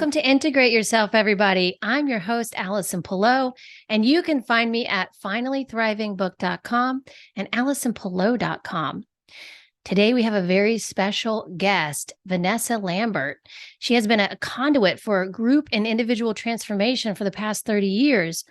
Welcome to Integrate Yourself, everybody. I'm your host, Allison Pillow, and you can find me at finallythrivingbook.com and AllisonPillow.com. Today, we have a very special guest, Vanessa Lambert. She has been a conduit for group and individual transformation for the past 30 years.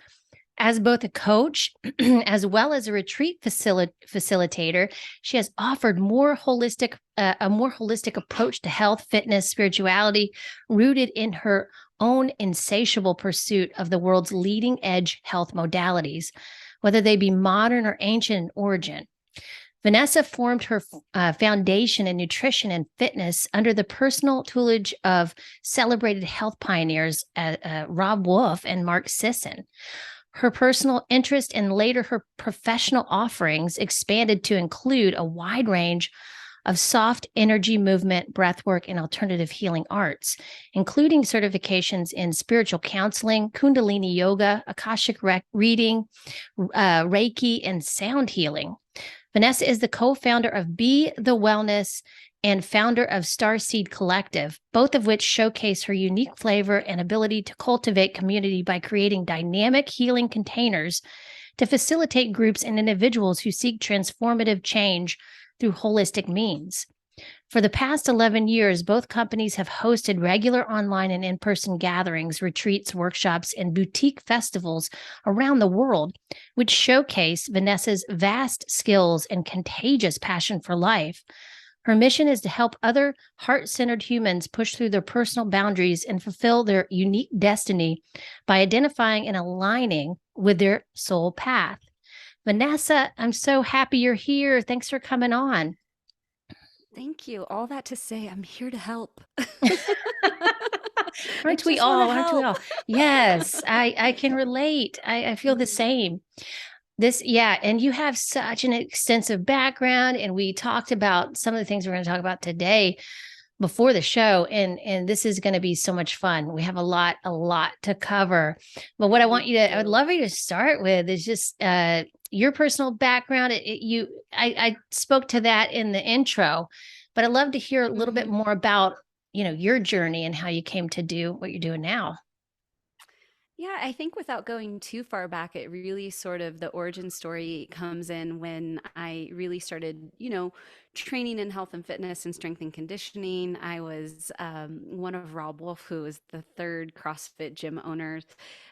As both a coach as well as a retreat facilitator, she has offered a more holistic approach to health, fitness, spirituality, rooted in her own insatiable pursuit of the world's leading edge health modalities, whether they be modern or ancient in origin. Vanessa formed her foundation in nutrition and fitness under the personal tutelage of celebrated health pioneers Robb Wolf and Mark Sisson. Her personal interest and later her professional offerings expanded to include a wide range of soft energy movement, breathwork, and alternative healing arts, including certifications in spiritual counseling, Kundalini Yoga, Akashic Reading, Reiki, and sound healing. Vanessa is the co-founder of Be the Wellness and founder of Starseed Collective, both of which showcase her unique flavor and ability to cultivate community by creating dynamic healing containers to facilitate groups and individuals who seek transformative change through holistic means. For the past 11 years, both companies have hosted regular online and in-person gatherings, retreats, workshops, and boutique festivals around the world, which showcase Vanessa's vast skills and contagious passion for life. Her mission is to help other heart-centered humans push through their personal boundaries and fulfill their unique destiny by identifying and aligning with their soul path. Vanessa, I'm so happy you're here. Thanks for coming on. Thank you. All that to say, I'm here to help. Aren't we all? Aren't we all? Yes, I can relate. I feel the same. And you have such an extensive background, and we talked about some of the things we're going to talk about today before the show, and this is going to be so much fun. We have a lot to cover. But what I would love you to start with is just your personal background. I spoke to that in the intro, but I'd love to hear a little bit more about, your journey and how you came to do what you're doing now. Yeah, I think without going too far back, it really sort of the origin story comes in when I really started, training in health and fitness and strength and conditioning. I was one of Robb Wolf, who is the third CrossFit gym owner.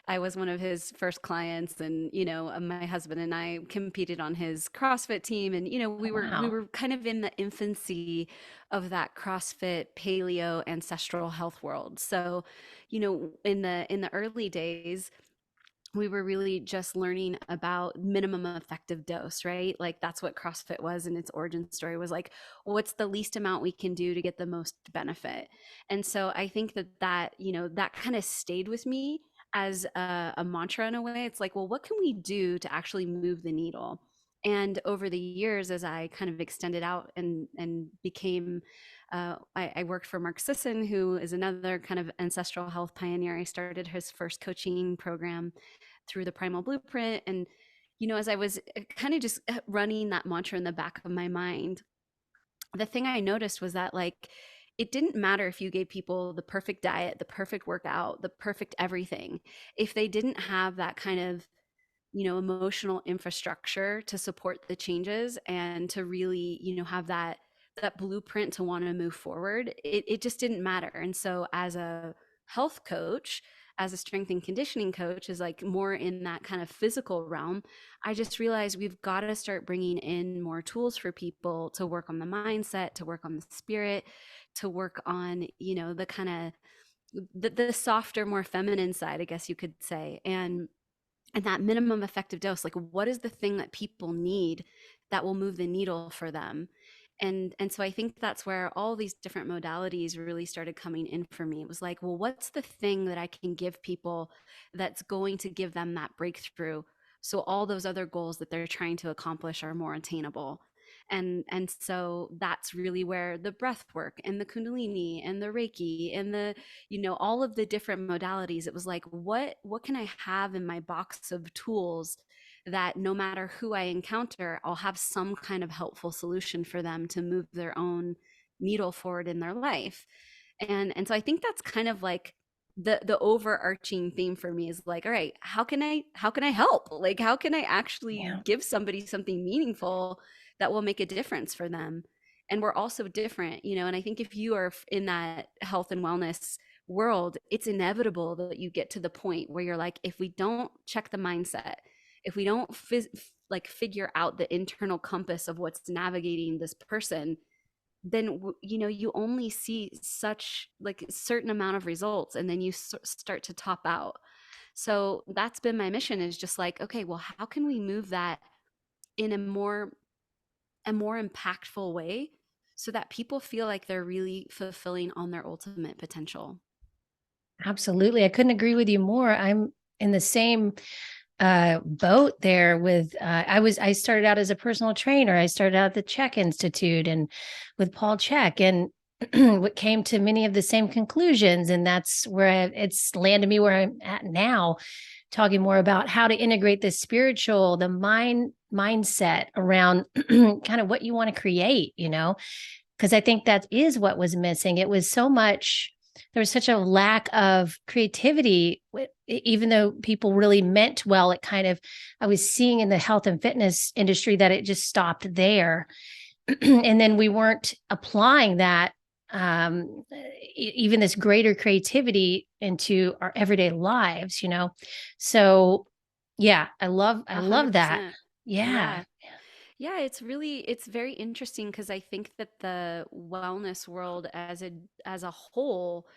I was one of his first clients, and my husband and I competed on his CrossFit team, and we were kind of in the infancy of that CrossFit paleo ancestral health world. So in the early days, we were really just learning about minimum effective dose, right? Like that's what CrossFit was, and its origin story was like, what's the least amount we can do to get the most benefit? And so I think that kind of stayed with me as a mantra in a way. It's like, well, what can we do to actually move the needle? And over the years, as I kind of extended out and became I worked for Mark Sisson, who is another kind of ancestral health pioneer. I started his first coaching program through the Primal Blueprint. And, as I was kind of just running that mantra in the back of my mind, the thing I noticed was that, like, it didn't matter if you gave people the perfect diet, the perfect workout, the perfect everything. If they didn't have that kind of emotional infrastructure to support the changes and to really have that blueprint to want to move forward, it just didn't matter. And so as a health coach, as a strength and conditioning coach, is like more in that kind of physical realm, I just realized we've got to start bringing in more tools for people to work on the mindset, to work on the spirit, to work on the kind of the softer, more feminine side, I guess you could say. And that minimum effective dose, like, what is the thing that people need that will move the needle for them? And so I think that's where all these different modalities really started coming in for me. It was like, well, what's the thing that I can give people that's going to give them that breakthrough, so all those other goals that they're trying to accomplish are more attainable? And so that's really where the breath work and the Kundalini and the Reiki and the all of the different modalities, it was like, what can I have in my box of tools that no matter who I encounter, I'll have some kind of helpful solution for them to move their own needle forward in their life. And so I think that's kind of like the overarching theme for me is like, all right, how can I help? Like, how can I actually Yeah. give somebody something meaningful that will make a difference for them? And we're also different, and I think if you are in that health and wellness world, it's inevitable that you get to the point where you're like, if we don't check the mindset, if we don't like figure out the internal compass of what's navigating this person, then you only see such like a certain amount of results, and then you start to top out. So that's been my mission, is just like, okay, well, how can we move that in a more impactful way so that people feel like they're really fulfilling on their ultimate potential. Absolutely. I couldn't agree with you more. I'm in the same boat there with I started out as a personal trainer. I started out at the Czech Institute and with Paul Chek, and what came to many of the same conclusions. And that's where it's landed me where I'm at now, talking more about how to integrate the spiritual, the mindset around kind of what you want to create, because I think that is what was missing. It was so much, there was such a lack of creativity, even though people really meant well. It kind of, I was seeing in the health and fitness industry that it just stopped there. And then we weren't applying that, even this greater creativity into our everyday lives. So yeah, I love that. 100%. Yeah. Yeah. Yeah, it's very interesting because I think that the wellness world as a whole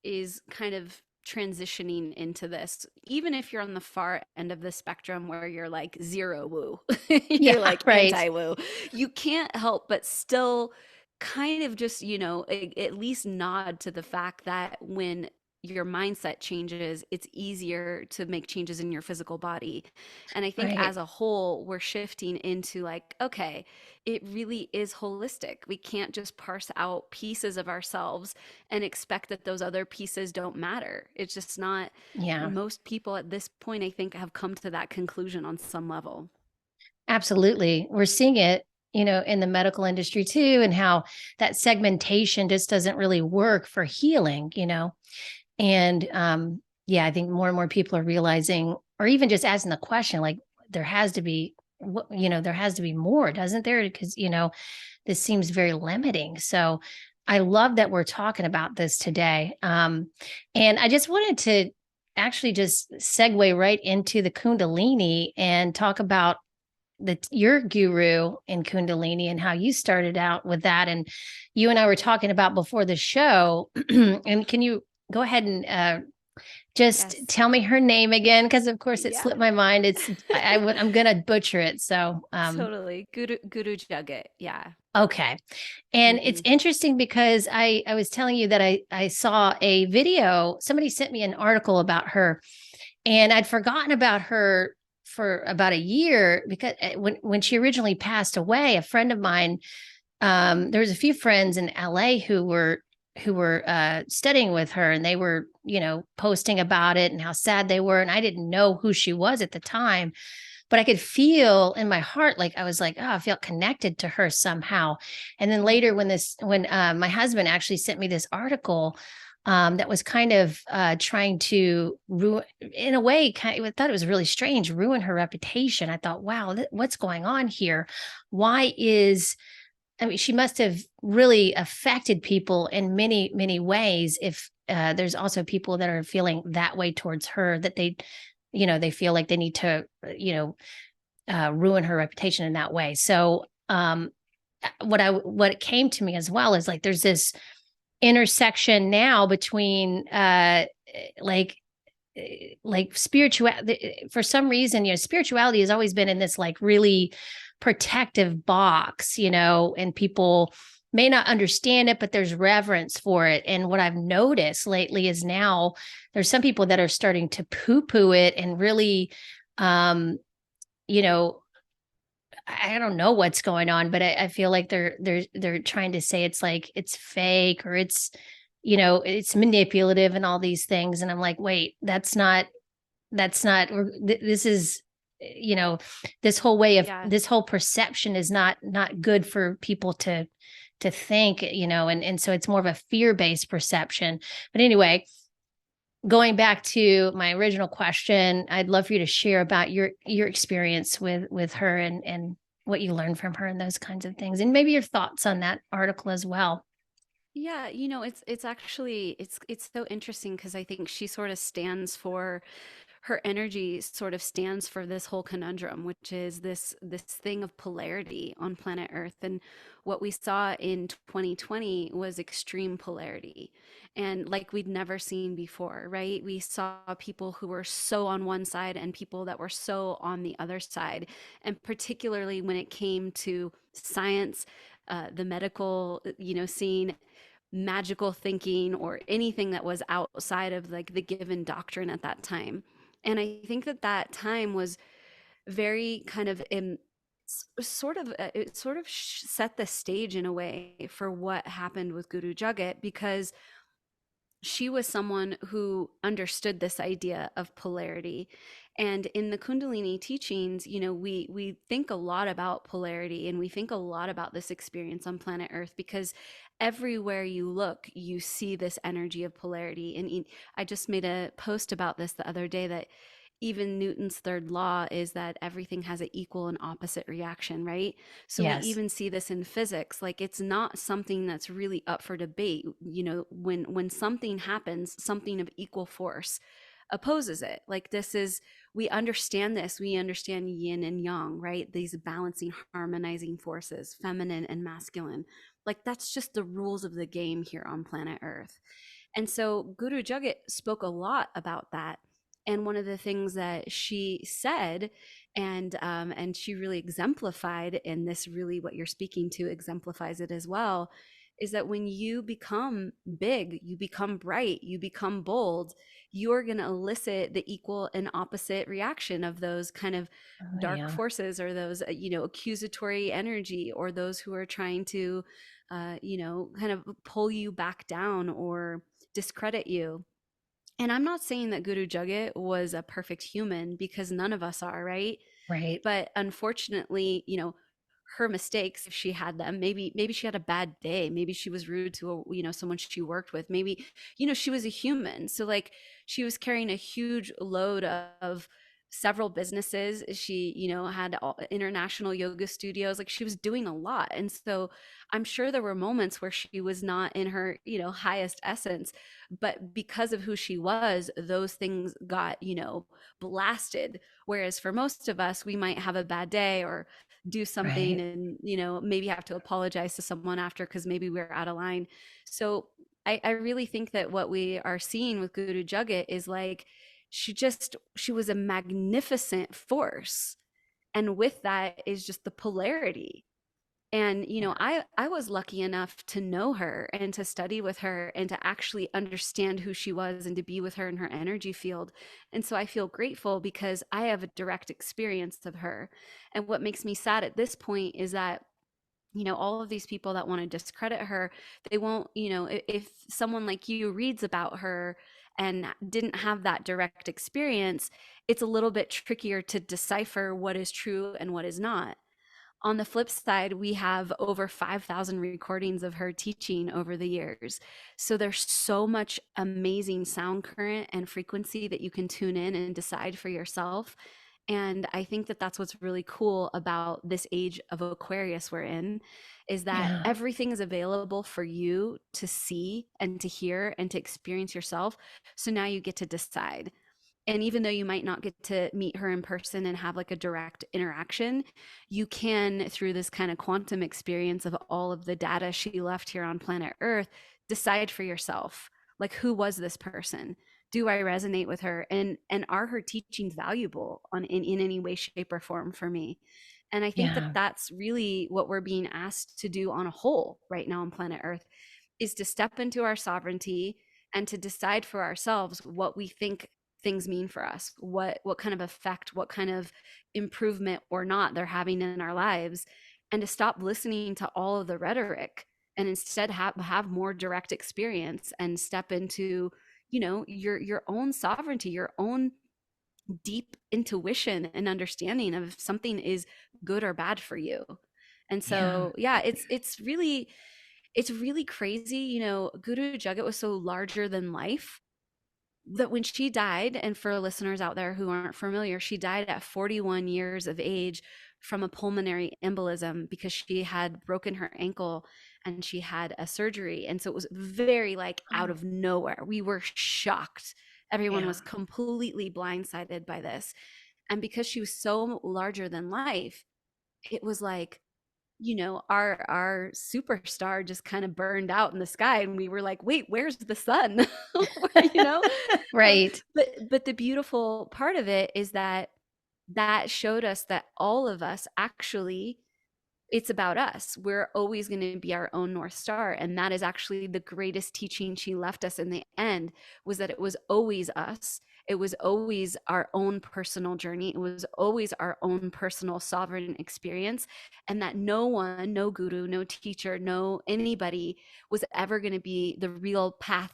is kind of transitioning into this. Even if you're on the far end of the spectrum where you're like zero woo, Yeah. you're like Right. anti woo, you can't help but still kind of just, at least nod to the fact that when your mindset changes, it's easier to make changes in your physical body. And I think Right. as a whole, we're shifting into like, okay, it really is holistic. We can't just parse out pieces of ourselves and expect that those other pieces don't matter. It's just not, Yeah. most people at this point, I think, have come to that conclusion on some level. Absolutely. We're seeing it, in the medical industry too, and how that segmentation just doesn't really work for healing. And yeah, I think more and more people are realizing, or even just asking the question, like, there has to be, there has to be more, doesn't there? Because, this seems very limiting. So I love that we're talking about this today. And I just wanted to actually just segue right into the Kundalini and talk about your guru in Kundalini and how you started out with that. And you and I were talking about before the show. And can you go ahead and just Yes. tell me her name again? Because of course it Yeah. slipped my mind. I'm gonna butcher it. So Totally. Guru Jagat. Yeah. okay. And it's Hmm. interesting because I was telling you that I saw a video. Somebody sent me an article about her, and I'd forgotten about her for about a year because when she originally passed away, a friend of mine, there was a few friends in LA who were studying with her, and they were, posting about it and how sad they were. And I didn't know who she was at the time, but I could feel in my heart, like I was like, oh, I felt connected to her somehow. And then later, when my husband actually sent me this article, that was kind of trying to ruin, in a way, I thought it was really strange, ruin her reputation. I thought, wow, what's going on here? Why is I mean, she must have really affected people in many, many ways. If there's also people that are feeling that way towards her, that they feel like they need to, ruin her reputation in that way. So, what came to me as well is like there's this intersection now between like spiritual, for some reason, spirituality has always been in this like really protective box, and people may not understand it, but there's reverence for it. And what I've noticed lately is now there's some people that are starting to poo-poo it and really, um you know I don't know what's going on, but I feel like they're trying to say it's like it's fake, or it's manipulative and all these things. And I'm like, wait, that's not this is, you know Yeah. this whole perception is not good for people to think, and so it's more of a fear-based perception. But anyway, going back to my original question, I'd love for you to share about your experience with her and what you learned from her and those kinds of things, and maybe your thoughts on that article as well. Yeah, it's actually it's so interesting because I think she sort of stands for her energy sort of stands for this whole conundrum, which is this thing of polarity on planet Earth. And what we saw in 2020 was extreme polarity, and like we'd never seen before, right? We saw people who were so on one side and people that were so on the other side, and particularly when it came to science, the medical, scene, magical thinking, or anything that was outside of like the given doctrine at that time. And I think that that time was very kind of in sort of it sort of set the stage in a way for what happened with Guru Jagat, because she was someone who understood this idea of polarity. And in the Kundalini teachings, we think a lot about polarity, and we think a lot about this experience on planet Earth, because everywhere you look you see this energy of polarity. And I just made a post about this the other day, that even Newton's third law is that everything has an equal and opposite reaction, right? So we Yes. even see this in physics. Like, it's not something that's really up for debate. When something happens, something of equal force opposes it. Like, this is, we understand this. We understand yin and yang, right? These balancing, harmonizing forces, feminine and masculine. Like, that's just the rules of the game here on planet Earth. And so Guru Jagat spoke a lot about that. And one of the things that she said, and she really exemplified, and this really what you're speaking to exemplifies it as well, is that when you become big, you become bright, you become bold, you're going to elicit the equal and opposite reaction of those kind of Oh, dark yeah. forces, or those accusatory energy, or those who are trying to kind of pull you back down or discredit you. And I'm not saying that Guru Jagat was a perfect human, because none of us are, right? Right. But unfortunately, her mistakes, if she had them, maybe she had a bad day, maybe she was rude to someone she worked with, maybe she was a human, so like she was carrying a huge load of several businesses. She had international yoga studios, like she was doing a lot. And so I'm sure there were moments where she was not in her highest essence, but because of who she was, those things got blasted. Whereas for most of us, we might have a bad day or do something, Right. and maybe have to apologize to someone after because maybe we're out of line. So I really think that what we are seeing with Guru Jagat is like, she was a magnificent force, and with that is just the polarity. And Yeah. I was lucky enough to know her and to study with her and to actually understand who she was and to be with her in her energy field. And so I feel grateful because I have a direct experience of her. And what makes me sad at this point is that all of these people that want to discredit her, they won't, if someone like you reads about her and didn't have that direct experience, it's a little bit trickier to decipher what is true and what is not. On the flip side, we have over 5,000 recordings of her teaching over the years. So there's so much amazing sound current and frequency that you can tune in and decide for yourself. And I think that that's what's really cool about this age of Aquarius we're in, is that Yeah. everything is available for you to see and to hear and to experience yourself. So now you get to decide. And even though you might not get to meet her in person and have like a direct interaction, you can, through this kind of quantum experience of all of the data she left here on planet Earth, decide for yourself, like, who was this person? Do I resonate with her? And are her teachings valuable in any way, shape, or form for me? And I think that Yeah. that's really what we're being asked to do on a whole right now on planet Earth, is to step into our sovereignty and to decide for ourselves what we think things mean for us, what kind of effect, what kind of improvement or not they're having in our lives, and to stop listening to all of the rhetoric, and instead have more direct experience and step into your own sovereignty, your own deep intuition and understanding of if something is good or bad for you. And Yeah. so yeah, it's really crazy. Guru Jagat was so larger than life, that when she died, and for listeners out there who aren't familiar, she died at 41 years of age from a pulmonary embolism because she had broken her ankle and she had a surgery. And so it was very like out Oh, of nowhere. We were shocked. Everyone yeah. was completely blindsided by this. And because she was so larger than life, it was like, our superstar just kind of burned out in the sky, and we were like, wait, where's the sun? you know um, Right. but the beautiful part of it is that that showed us that all of us actually, it's about us. We're always going to be our own North Star. And that is actually the greatest teaching she left us in the end, was that it was always us. It was always our own personal journey. It was always our own personal sovereign experience. And that no one, no guru, no teacher, no anybody was ever going to be the real path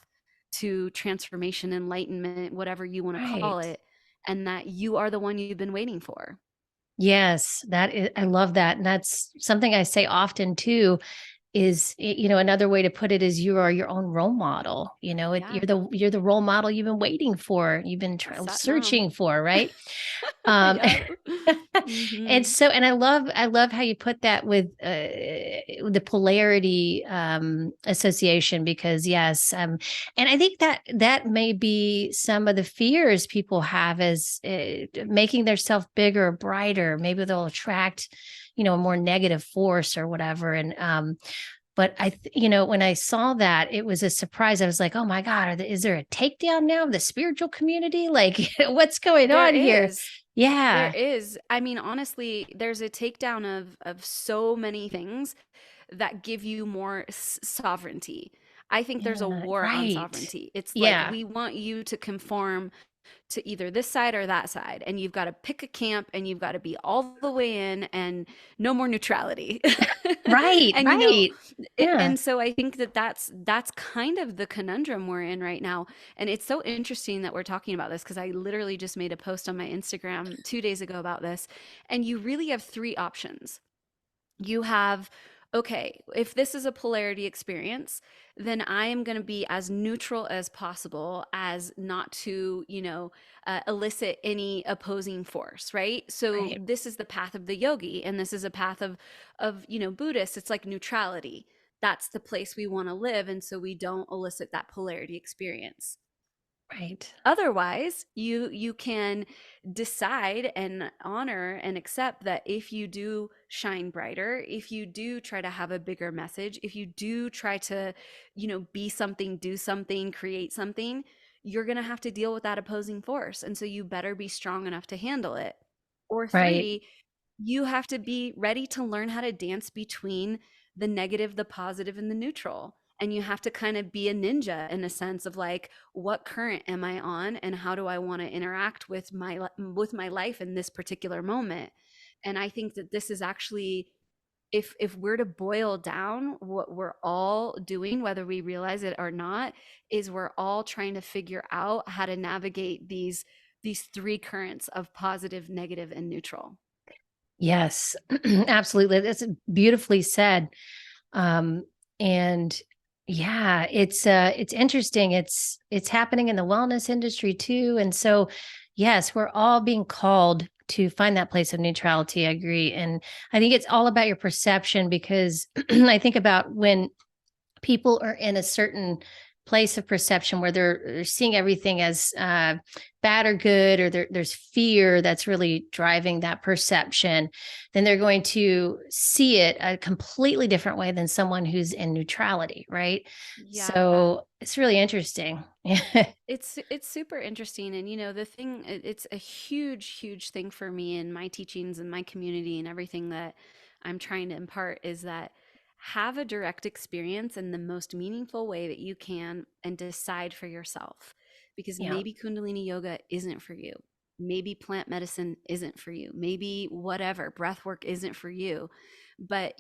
to transformation, enlightenment, whatever you want to call Right. it. And that you are the one you've been waiting for. Yes, that is, I love that. And that's something I say often too, is, another way to put it is you are your own role model. Yeah. You're the role model you've been waiting for, you've been Sat nam. searching for, right? Um, Yeah. Mhm. and I love how you put that with the polarity association, because yes, and I think that may be some of the fears people have, as making themselves bigger, brighter. Maybe they'll attract, a more negative force or whatever. And but when I saw that, it was a surprise. I was like, oh my God, is there a takedown now of the spiritual community? Like, what's going There on here? is. There Yeah. is. I mean, honestly, there's a takedown of so many things that give you more sovereignty. I think there's a Yeah. war on Right. sovereignty. It's like Yeah. we want you to conform to either this side or that side, and you've got to pick a camp, and you've got to be all the way in, and no more neutrality. Right. and Right. Yeah. and so I think that that's kind of the conundrum we're in right now. And it's so interesting that we're talking about this, because I literally just made a post on my Instagram 2 days ago about this. And you really have three options. You have, okay, if this is a polarity experience, then I am going to be as neutral as possible, as not to, elicit any opposing force, right? So Right. this is the path of the yogi, and this is a path of Buddhists. It's like neutrality. That's the place we want to live, and so we don't elicit that polarity experience. Right. Otherwise, you can decide and honor and accept that if you do shine brighter, if you do try to have a bigger message, if you do try to, be something, do something, create something, you're going to have to deal with that opposing force. And so you better be strong enough to handle it. Or Right. three, you have to be ready to learn how to dance between the negative, the positive, and the neutral. And you have to kind of be a ninja, in a sense of like, what current am I on, and how do I want to interact with my life in this particular moment. And I think that this is actually, if we're to boil down what we're all doing, whether we realize it or not, is we're all trying to figure out how to navigate these three currents of positive, negative, and neutral. Yes. Absolutely. That's beautifully said. Um, and yeah, it's interesting. It's happening in the wellness industry too. And so yes, we're all being called to find that place of neutrality. I agree. And I think it's all about your perception, because I think about when people are in a certain place of perception where they're seeing everything as bad or good, or there's fear that's really driving that perception, then they're going to see it a completely different way than someone who's in neutrality, right? Yeah. So it's really interesting. It's super interesting. And the thing, it's a huge thing for me in my teachings and my community and everything that I'm trying to impart, is that have a direct experience in the most meaningful way that you can, and decide for yourself. Because Yeah. maybe Kundalini Yoga isn't for you, maybe plant medicine isn't for you, maybe whatever, breath work isn't for you. But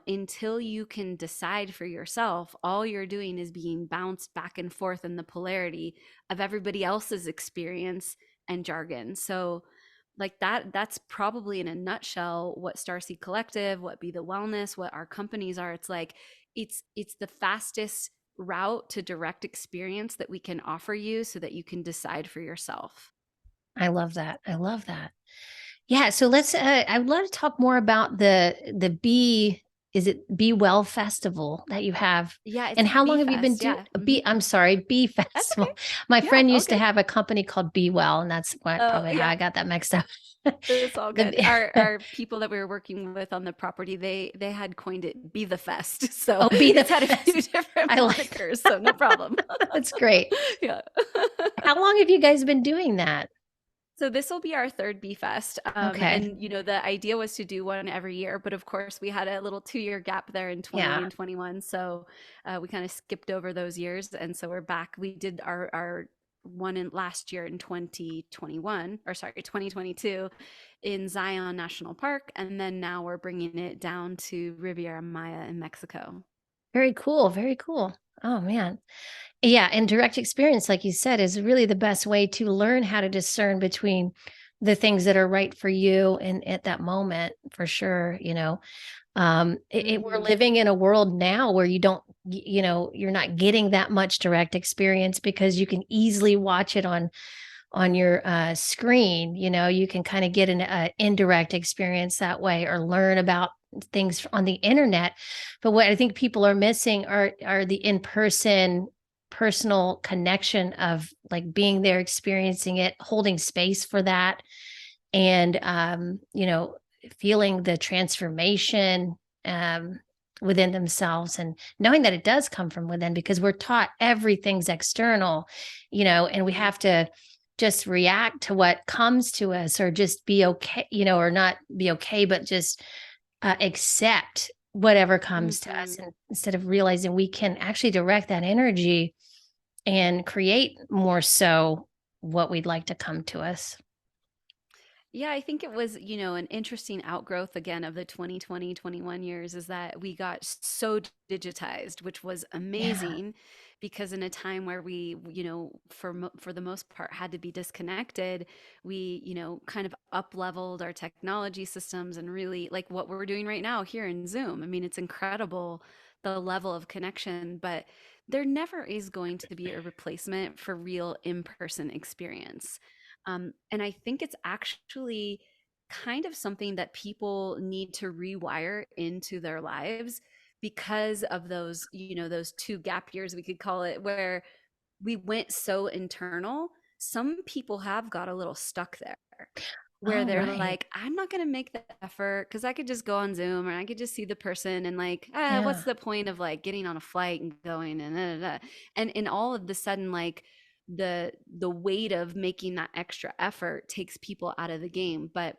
until you can decide for yourself, all you're doing is being bounced back and forth in the polarity of everybody else's experience and jargon. So like that's probably in a nutshell what Starseed Collective, what Be the Wellness, what our companies are. It's like it's the fastest route to direct experience that we can offer you so that you can decide for yourself. I love that. I love that. Yeah. So let's, I would love to talk more about the Be, is it Be Well Festival that you have? Yeah, And it's how long Bee have you been Fest. doing Yeah. Be, I'm sorry, Bee That's okay. Festival? My Yeah, friend all used to good. have a company called Be Well, and that's what Oh, probably how yeah. I got that mixed up. It's all good. The Our people that we were working with on the property, they had coined it "Be the Fest," so Oh, Be the it's had a Fest. few different I like monikers, so no problem. that's great. Yeah. How long have you guys been doing that? So this will be our third Bee Fest, Okay. and the idea was to do one every year, but of course we had a little 2-year gap there in 20 Yeah. and 21, so we kind of skipped over those years, and so we're back. We did our one in last year in 2021, or sorry, 2022, in Zion National Park, and then now we're bringing it down to Riviera Maya in Mexico. Very cool. Very cool. Oh man. Yeah, and direct experience, like you said, is really the best way to learn how to discern between the things that are right for you and at that moment, for sure. We're Hmm. living in a world now where you don't, you're not getting that much direct experience because you can easily watch it on your screen. You can kind of get an indirect experience that way or learn about things on the internet. But what I think people are missing are the in-person personal connection of like being there, experiencing it, holding space for that, and feeling the transformation um, within themselves and knowing that it does come from within because we're taught everything's external, and we have to just react to what comes to us or just be okay, or not be okay, but just accept whatever comes to us, Hmm. and instead of realizing we can actually direct that energy and create more so what we'd like to come to us. Yeah, I think it was, an interesting outgrowth again of the 2020, 21 years is that we got so digitized, which was Yeah. amazing because in a time where we, for the most part had to be disconnected, we, kind of up leveled our technology systems and really like what we're doing right now here in Zoom. I mean, it's incredible the level of connection, but there never is going to be a replacement for real in-person experience. And I think it's actually kind of something that people need to rewire into their lives because of those, those 2 gap years, we could call it, where we went so internal. Some people have got a little stuck there where Oh, they're right. like, I'm not going to make the effort because I could just go on Zoom or I could just see the person and like, what's Yeah. the point of like getting on a flight and going and da, da, da. And in all of the sudden, like the weight of making that extra effort takes people out of the game. But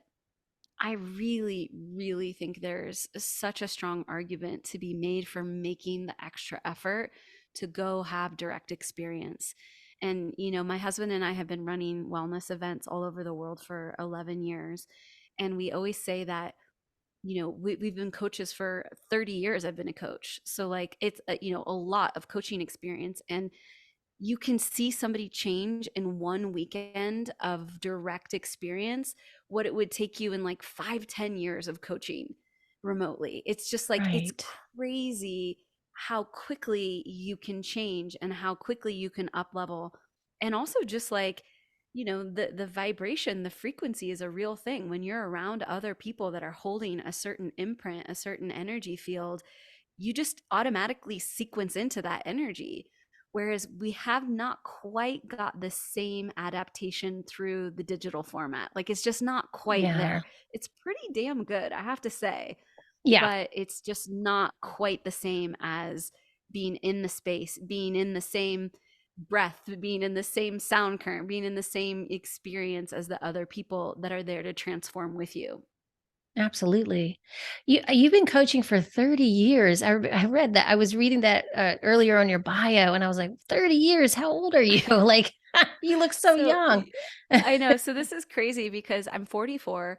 I really, really think there's such a strong argument to be made for making the extra effort to go have direct experience. And, my husband and I have been running wellness events all over the world for 11 years. And we always say that, we've been coaches for 30 years. I've been a coach. So, like, it's, a lot of coaching experience. And you can see somebody change in one weekend of direct experience what it would take you in like 5-10 years of coaching remotely. It's just like it's Right. crazy how quickly you can change and how quickly you can up level. And also just like the vibration, the frequency is a real thing when you're around other people that are holding a certain imprint, a certain energy field. You just automatically sequence into that energy. Whereas we have not quite got the same adaptation through the digital format. Like it's just not quite Yeah. there. It's pretty damn good, I have to say, Yeah. but it's just not quite the same as being in the space, being in the same breath, being in the same sound current, being in the same experience as the other people that are there to transform with you. Absolutely. You've been coaching for 30 years. I read that. I was reading that earlier on your bio and I was like, 30 years. How old are you? Like, you look so So young. I know. So this is crazy because I'm 44,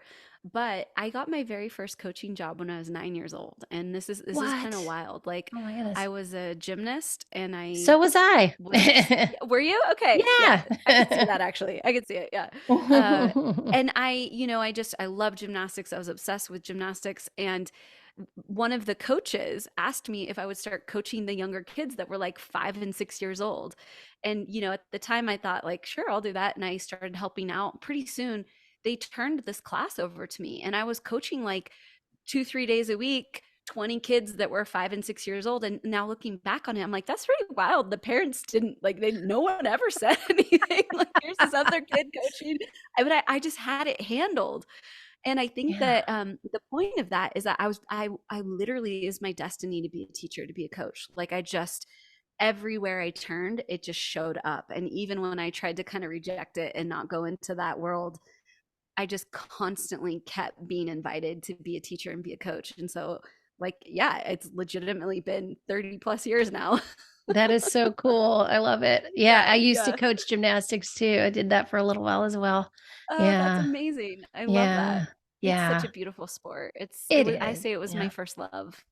but I got my very first coaching job when I was 9 years old. And this is kind of What? wild. Like Oh my goodness. I was a gymnast and I So was I. was yeah, were you? Okay. Yeah. I could see Yeah. that actually. I could see it. Yeah. Uh and I love gymnastics. I was obsessed with gymnastics and one of the coaches asked me if I would start coaching the younger kids that were like 5 and 6 years old. And, at the time I thought like, sure, I'll do that. And I started helping out. Pretty soon they turned this class over to me, and I was coaching like 2, 3 days a week, 20 kids that were 5 and 6 years old. And now looking back on it, I'm like, that's really wild. The parents didn't like, no one ever said anything. Like, here's this other kid coaching. I just had it handled. And I think Yeah. that the point of that is that I literally is my destiny to be a teacher, to be a coach. Like, I just, everywhere I turned, it just showed up. And even when I tried to kind of reject it and not go into that world, I just constantly kept being invited to be a teacher and be a coach. And so, like, yeah, it's legitimately been 30 plus years now. That is so cool. I love it. Yeah, Yeah, I used to yeah. coach gymnastics too. I did that for a little while as well. Oh, that's Yeah. amazing. I love Yeah. that. It's such Yeah. a beautiful sport. It It was, I is. say it was my Yeah. first love.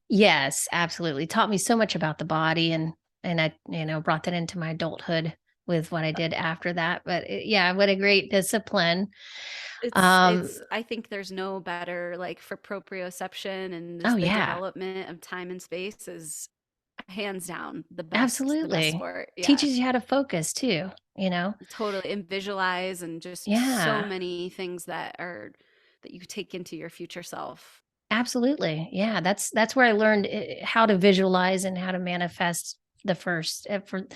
Yes, absolutely. Taught me so much about the body, and I, brought that into my adulthood with what I did after that. But yeah, what a great discipline. Um, I think there's no better, like, for proprioception and oh just the yeah, development of time and space is hands down the best absolutely. sport. Yeah. Teaches you how to focus too, you know? Totally. And visualize, and just so Yeah, many things that you take into your future self. absolutely. Yeah, that's where I learned how to visualize and how to manifest the first for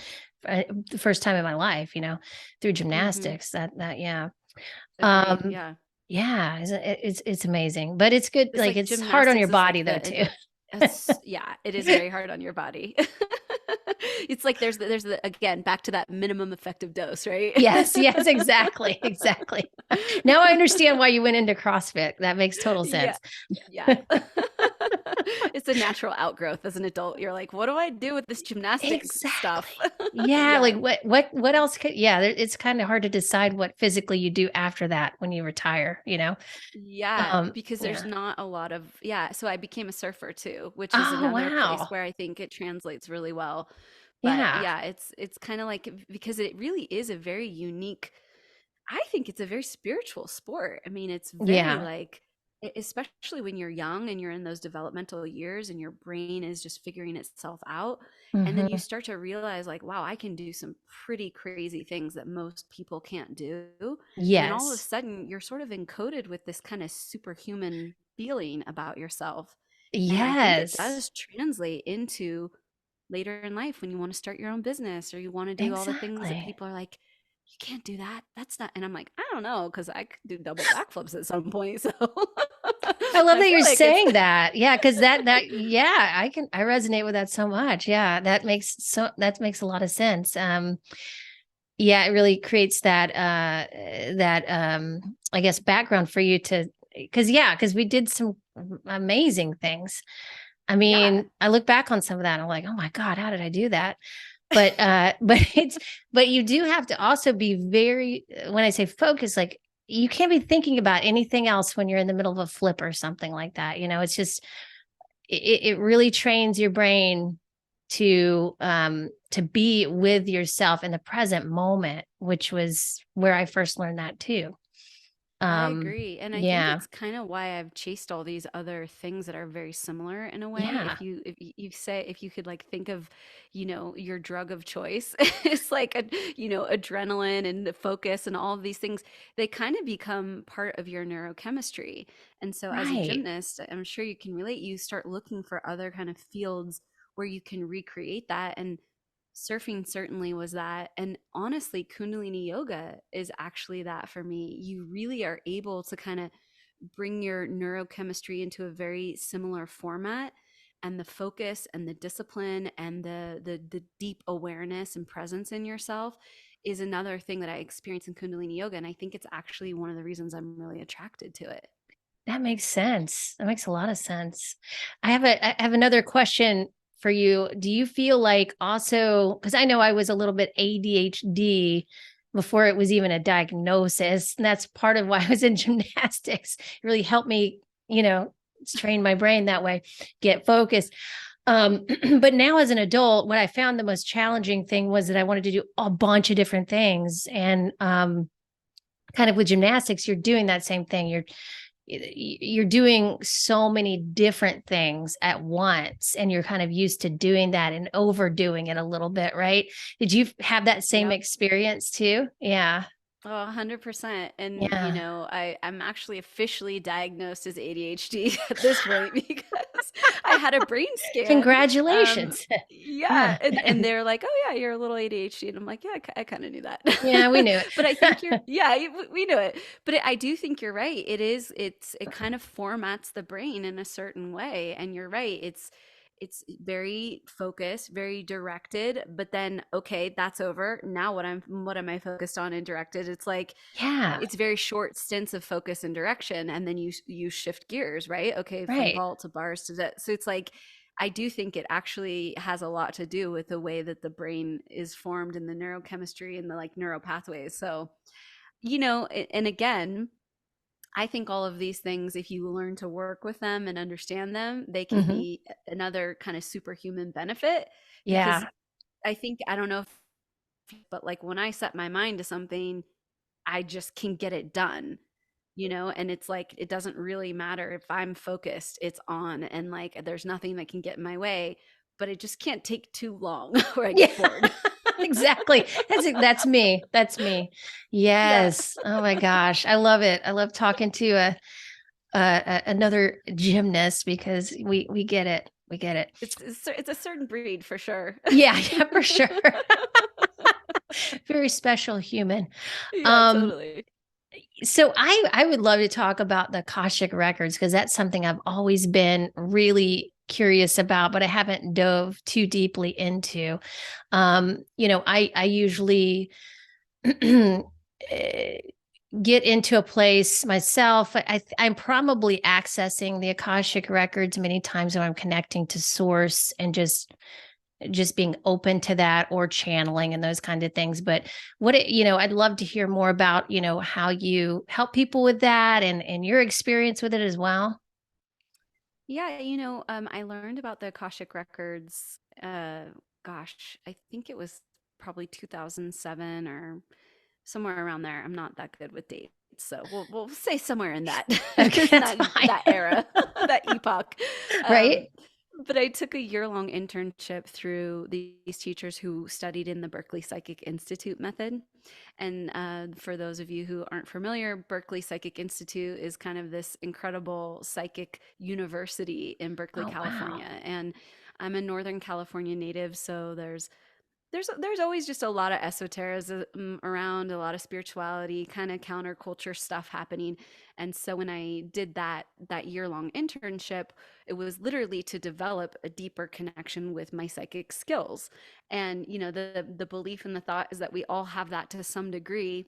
the first time in my life, through Mhm. gymnastics. That yeah. Agreed. Um Yeah. yeah, it's amazing. But it's good, It's like like it's hard on your gymnastics is body like though too. yeah, it is very hard on your body. It's like again, back to that minimum effective dose, right? Yes, yes, exactly, exactly. Now I understand why you went into CrossFit. That makes total Yeah. sense. Yeah. It's a natural outgrowth as an adult. You're like, what do I do with this gymnastics stuff? Exactly. Yeah, Yeah. like what else could yeah, it's kind of hard to decide what physically you do after that when you retire? Yeah, because there's Yeah. not a lot of, yeah. So I became a surfer too, which is Oh, another place wow. where I think it translates really well. But Yeah. yeah, it's kind of like, because it really is a very unique, I think it's a very spiritual sport. I mean, it's very Yeah. like, especially when you're young and you're in those developmental years and your brain is just figuring itself out. And then you Mhm. start to realize, like, wow, I can do some pretty crazy things that most people can't do. And then all of a Yes. sudden, you're sort of encoded with this kind of superhuman feeling about yourself. And I think it Yes. does translate into later in life when you want to start your own business, or you want to do all the things that Exactly. people are like, you can't do that. That's not. And I'm like, I don't know, because I could do double backflips at some point. So I love I that feel you're like it's, saying that. Yeah, because that yeah, I resonate with that so much. Yeah, that makes a lot of sense. Yeah, it really creates that I guess background for you to because we did some amazing things. I yeah, mean, I look back on some of that and I'm like, oh my God, how did I do that? But but you do have to also be very when I say focus, like you can't be thinking about anything else when you're in the middle of a flip or something like that. It's just it really trains your brain to be with yourself in the present moment, which was where I first learned that too. I agree. And I think Yeah. it's kind of why I've chased all these other things that are very similar in a way. Yeah. If you could, like, think of, your drug of choice, it's like adrenaline and the focus and all of these things, they kind of become part of your neurochemistry. And so as a Right. gymnast, I'm sure you can relate, you start looking for other kind of fields where you can recreate that. And surfing certainly was that. And honestly, Kundalini Yoga is actually that for me. You really are able to kind of bring your neurochemistry into a very similar format, and the focus and the discipline and the deep awareness and presence in yourself is another thing that I experience in Kundalini Yoga. And I think it's actually one of the reasons I'm really attracted to it. That makes sense. That makes a lot of sense. I have another question for you. Do you feel like also, because I know I was a little bit ADHD before it was even a diagnosis, and that's part of why I was in gymnastics. It really helped me, train my brain that way, get focused. But now as an adult, what I found the most challenging thing was that I wanted to do a bunch of different things. And kind of with gymnastics, you're doing that same thing. you're doing so many different things at once, and you're kind of used to doing that and overdoing it a little bit, right? Did you have that same Yep. experience too? Yeah. Oh, 100%. And, Yeah. I'm actually officially diagnosed as ADHD at this point because I had a brain scan. Um, Congratulations. yeah. Yeah. And they're like, oh, yeah, you're a little ADHD. And I'm like, yeah, I kind of knew that. Yeah, we knew But I think it. we know it. But I do think you're right. It kind of formats the brain in a certain way. And you're right. It's very focused, very directed, but then okay, that's over. Now what am I focused on and directed? It's like Yeah. it's very short stints of focus and direction, and then you shift gears, right? Okay, from Right. vault to bars to that. So it's like I do think it actually has a lot to do with the way that the brain is formed and the neurochemistry and the like neural pathways. So, and again, I think all of these things, if you learn to work with them and understand them, they can Hmm. be another kind of superhuman benefit. Because Yeah. I think, I don't know if, but like when I set my mind to something, I just can get it done, and it's like, it doesn't really matter if I'm focused, it's on, and like there's nothing that can get in my way, but it just can't take too long or I Yeah. get bored. Exactly. That's me. That's me. Yeah. Yes. Oh my gosh. I love it. I love talking to another gymnast because we get it. We get it. It's a certain breed for sure. Yeah, yeah, for sure. Very special human. Yeah, Um, totally. so I would love to talk about the Akashic records because that's something I've always been really curious about, but I haven't dove too deeply into. I usually eh, get into a place myself. I'm probably accessing the Akashic records many times when I'm connecting to source and just being open to that, or channeling and those kind of things. But I'd love to hear more about, how you help people with that, and your experience with it as well. Yeah, I learned about the Akashic records. Gosh, I think it was probably 2007 or somewhere around there. I'm not that good with dates, so we'll say somewhere in that Okay, in that's that fine. era, that epoch. Right. But I took a year-long internship through these teachers who studied in the Berkeley Psychic Institute method. And for those of you who aren't familiar, Berkeley Psychic Institute is kind of this incredible psychic university in Berkeley, Oh, wow. California. And I'm a Northern California native, so there's always just a lot of esotericism around, a lot of spirituality, kind of counterculture stuff happening. And so when I did that year-long internship, it was literally to develop a deeper connection with my psychic skills. And the belief and the thought is that we all have that to some degree,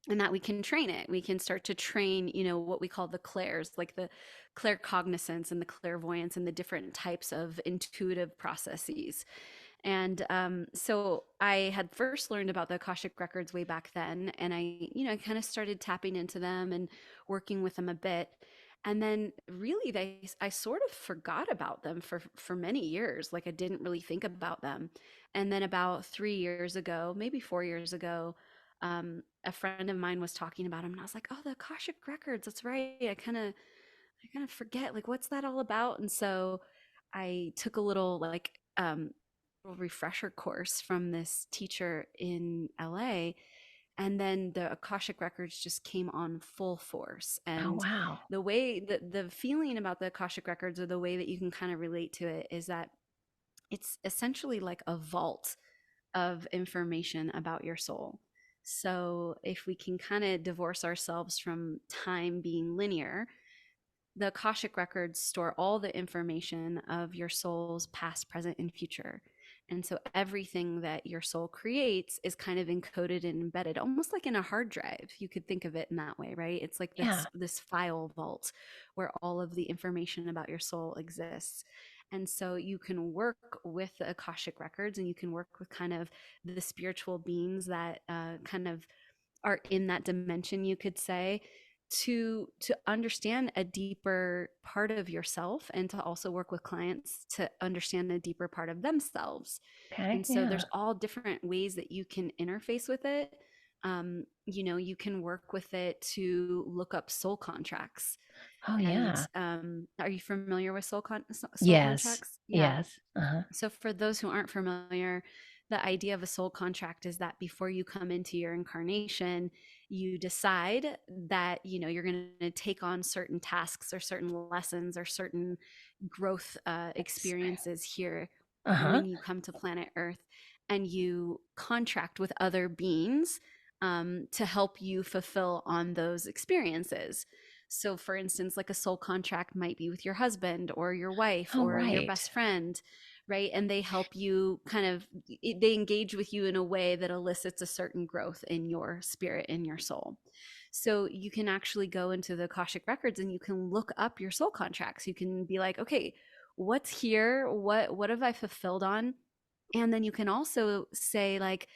and that we can train it. We can start to train, what we call the clairs, like the claircognizance and the clairvoyance and the different types of intuitive processes. And so I had first learned about the Akashic records way back then, and I kind of started tapping into them and working with them a bit. And then really I sort of forgot about them for many years. Like I didn't really think about them. And then about 3 years ago, maybe 4 years ago, a friend of mine was talking about them, and I was like, oh, the Akashic records, that's right. I kind of forget, like, what's that all about? And so I took a little like refresher course from this teacher in LA, and then the Akashic records just came on full force. Oh, And wow. the feeling about the Akashic records, or the way that you can kind of relate to it, is that it's essentially like a vault of information about your soul. So if we can kind of divorce ourselves from time being linear, the Akashic records store all the information of your soul's past, present, and future. And so everything that your soul creates is kind of encoded and embedded, almost like in a hard drive. You could think of it in that way, right? It's like Yeah. this file vault where all of the information about your soul exists. And so you can work with the Akashic records, and you can work with kind of the spiritual beings that kind of are in that dimension, you could say, to understand a deeper part of yourself, and to also work with clients to understand a deeper part of themselves. Okay. And so Yeah. there's all different ways that you can interface with it. You can work with it to look up soul contracts. Oh, And yeah. are you familiar with soul Yes. contracts? Yeah. Yes. Uh-huh. So, for those who aren't familiar, the idea of a soul contract is that before you come into your incarnation, you decide that you're going to take on certain tasks or certain lessons or certain growth Yes. experiences here Uh-huh. when you come to planet Earth, and you contract with other beings to help you fulfill on those experiences. So, for instance, like a soul contract might be with your husband or your wife Oh, or your right. best friend, right? And they help you they engage with you in a way that elicits a certain growth in your spirit, in your soul. So you can actually go into the Akashic records and you can look up your soul contracts. You can be like, okay, what's here? What have I fulfilled on? And then you can also say like,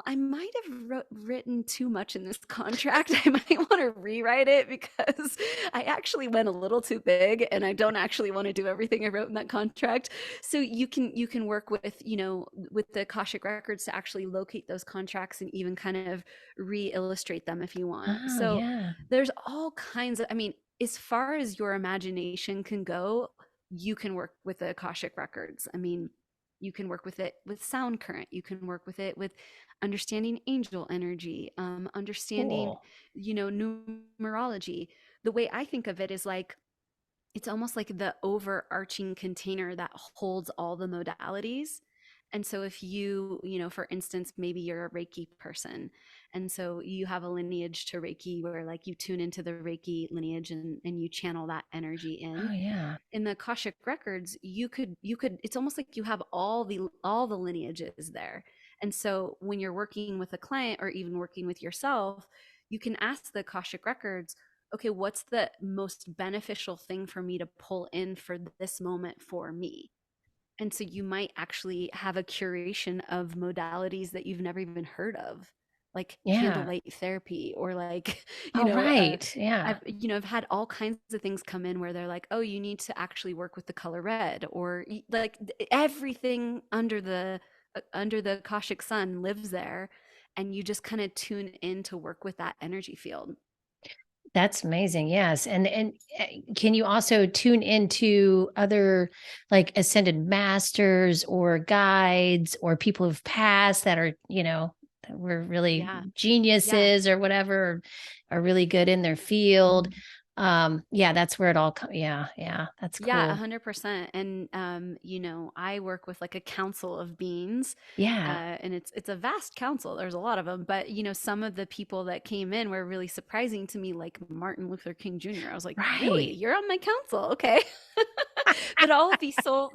I might have written too much in this contract. I might want to rewrite it because I actually went a little too big and I don't actually want to do everything I wrote in that contract. So you can work with the Akashic records to actually locate those contracts and even kind of re-illustrate them if you want. Oh, So yeah. there's all kinds of, I mean, as far as your imagination can go, you can work with the Akashic records. I mean, you can work with it with sound current. You can work with it with understanding angel energy, understanding, Cool. numerology. The way I think of it is like, it's almost like the overarching container that holds all the modalities. And so if for instance, maybe you're a Reiki person. And so you have a lineage to Reiki where like you tune into the Reiki lineage and you channel that energy Oh, yeah. in the Akashic records. You could it's almost like you have all the lineages there. And so when you're working with a client or even working with yourself, you can ask the Akashic records, okay, what's the most beneficial thing for me to pull in for this moment for me? And so you might actually have a curation of modalities that you've never even heard of, like Yeah. candlelight therapy, or like, Oh, right. Yeah. I've had all kinds of things come in where they're like, oh, you need to actually work with the color red, or like everything under the Akashic sun lives there, and you just kind of tune in to work with that energy field. That's amazing. Yes. And can you also tune into other like ascended masters or guides or people who've passed that are, that were really Yeah. Yeah. geniuses or whatever, are really good in their field? Yeah, that's where it all comes. Yeah, yeah, that's Yeah, cool. 100%. And I work with like a council of beings, Yeah, and it's a vast council. There's a lot of them, but some of the people that came in were really surprising to me, like Martin Luther King Jr. I was like, really? right. You're on my council? Okay. But all of these soul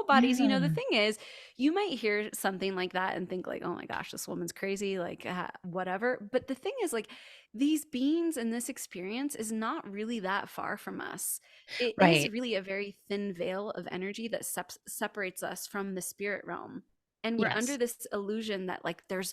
bodies, the Yeah, thing is, you might hear something like that and think like, oh my gosh, this woman's crazy, like whatever. But the thing is, like, these beings and this experience is not really that far from us. It is right. really a very thin veil of energy that separates us from the spirit realm. And we're under Yes. this illusion that like that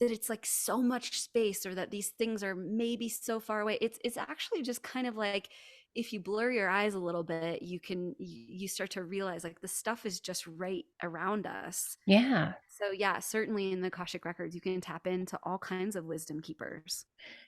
it's like so much space, or that these things are maybe so far away. It's actually just kind of like, if you blur your eyes a little bit, you start to realize like the stuff is just right around us. Yeah. So yeah, certainly in the Akashic records you can tap into all kinds of wisdom keepers.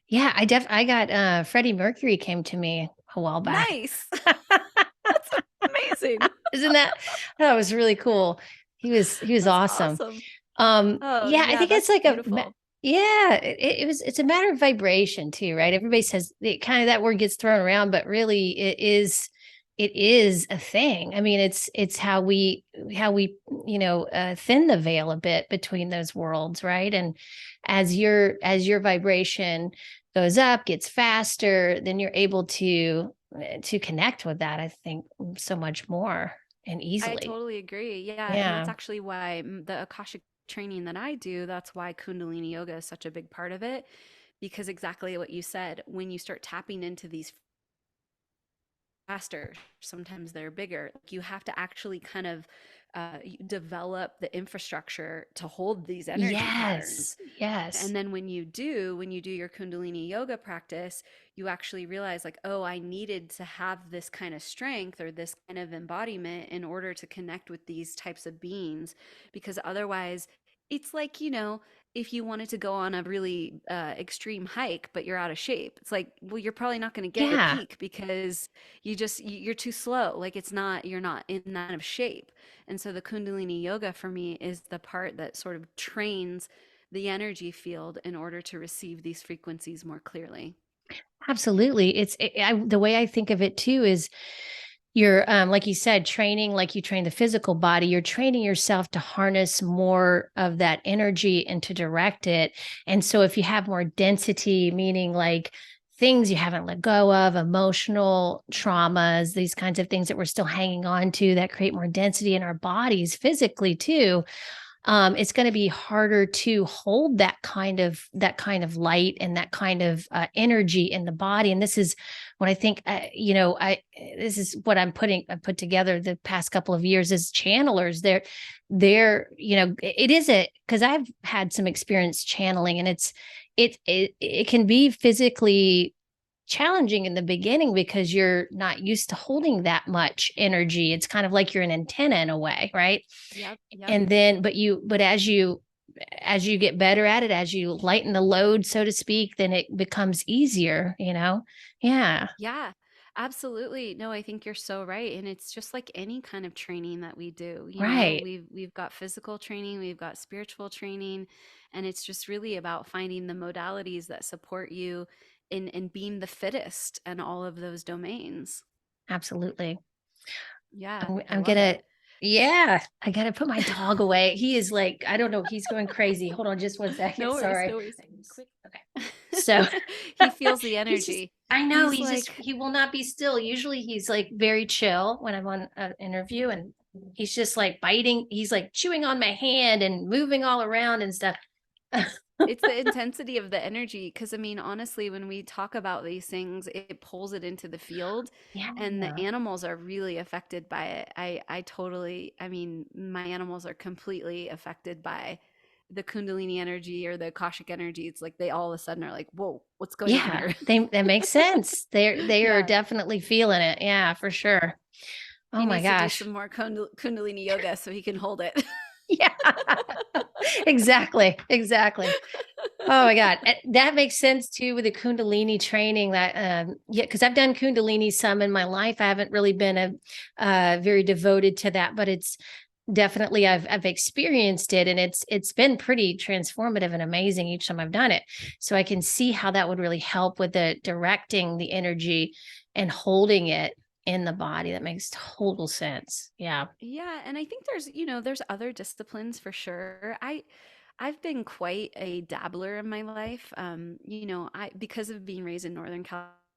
Yeah, I got Freddie Mercury came to me a while back. Nice. That's amazing. Isn't that was really cool. He was That's awesome. awesome. Oh Yeah, I yeah, think it's that's like beautiful. yeah, it's a matter of vibration too, right? Everybody says kind of that word gets thrown around, but really it is a thing. I mean, it's how we thin the veil a bit between those worlds, right? And as your vibration goes up, gets faster, then you're able to connect with that, I think, so much more and I easily. totally agree. Yeah, and that's Yeah. actually why the Akashic training that I do, that's why Kundalini Yoga is such a big part of it, because exactly what you said, when you start tapping into these faster, sometimes they're bigger. Like, you have to actually kind of develop the infrastructure to hold these energy Yes. patterns. Yes. And then when you do your Kundalini yoga practice, you actually realize like, oh, I needed to have this kind of strength or this kind of embodiment in order to connect with these types of beings, because otherwise It's like, if you wanted to go on a really extreme hike, but you're out of shape, it's like, well, you're probably not going to get the Yeah, peak because you're too slow. Like you're not in that of shape. And so the Kundalini yoga for me is the part that sort of trains the energy field in order to receive these frequencies more clearly. absolutely. The way I think of it too is you're like you said, training like you train the physical body, you're training yourself to harness more of that energy and to direct it. And so if you have more density, meaning like things you haven't let go of, emotional traumas, these kinds of things that we're still hanging on to that create more density in our bodies physically too, it's going to be harder to hold that kind of light and that kind of energy in the body. And this is what I think. I this is what I put together the past couple of years as channelers. It is it because I've had some experience channeling, and it can be physically challenging in the beginning because you're not used to holding that much energy. It's kind of like you're an antenna in a way, right? Yep, yep. And then but as you get better at it, as you lighten the load, so to speak, then it becomes easier. Yeah, Yeah, absolutely. No, I think you're so right. And it's just like any kind of training that we do. right. We've got physical training, we've got spiritual training, and it's just really about finding the modalities that support you in being the fittest in all of those domains. Absolutely. Yeah, I I'm love gonna it. yeah, I gotta put my dog away. He is like, I don't know, he's going crazy. Hold on just one second. No worries, Sorry. no worries. Quick. Okay. So He feels the he's just energy. I know He's like, he will not be still. Usually he's like very chill when I'm on an interview, and he's just like biting, he's like chewing on my hand and moving all around and stuff. it's the intensity of the energy. Because, I mean, honestly, when we talk about these things, it pulls it into the field, Yeah. and the animals are really affected by it. I totally, I mean, my animals are completely affected by the Kundalini energy or the Akashic energy. It's like they all of a sudden are like, whoa, what's going on Yeah, here? that makes sense. They are Yeah. definitely feeling it. Yeah, for sure. Oh He my needs to do gosh. some more Kundalini yoga so he can hold it. Yeah. Exactly. Exactly. Oh my God. That makes sense too with the Kundalini training that yeah, because I've done Kundalini some in my life. I haven't really been a very devoted to that, but it's definitely I've experienced it, and it's been pretty transformative and amazing each time I've done it. So I can see how that would really help with the directing the energy and holding it in the body. That makes total sense. Yeah. Yeah, and I think there's other disciplines for sure. I've been quite a dabbler in my life. I because of being raised in Northern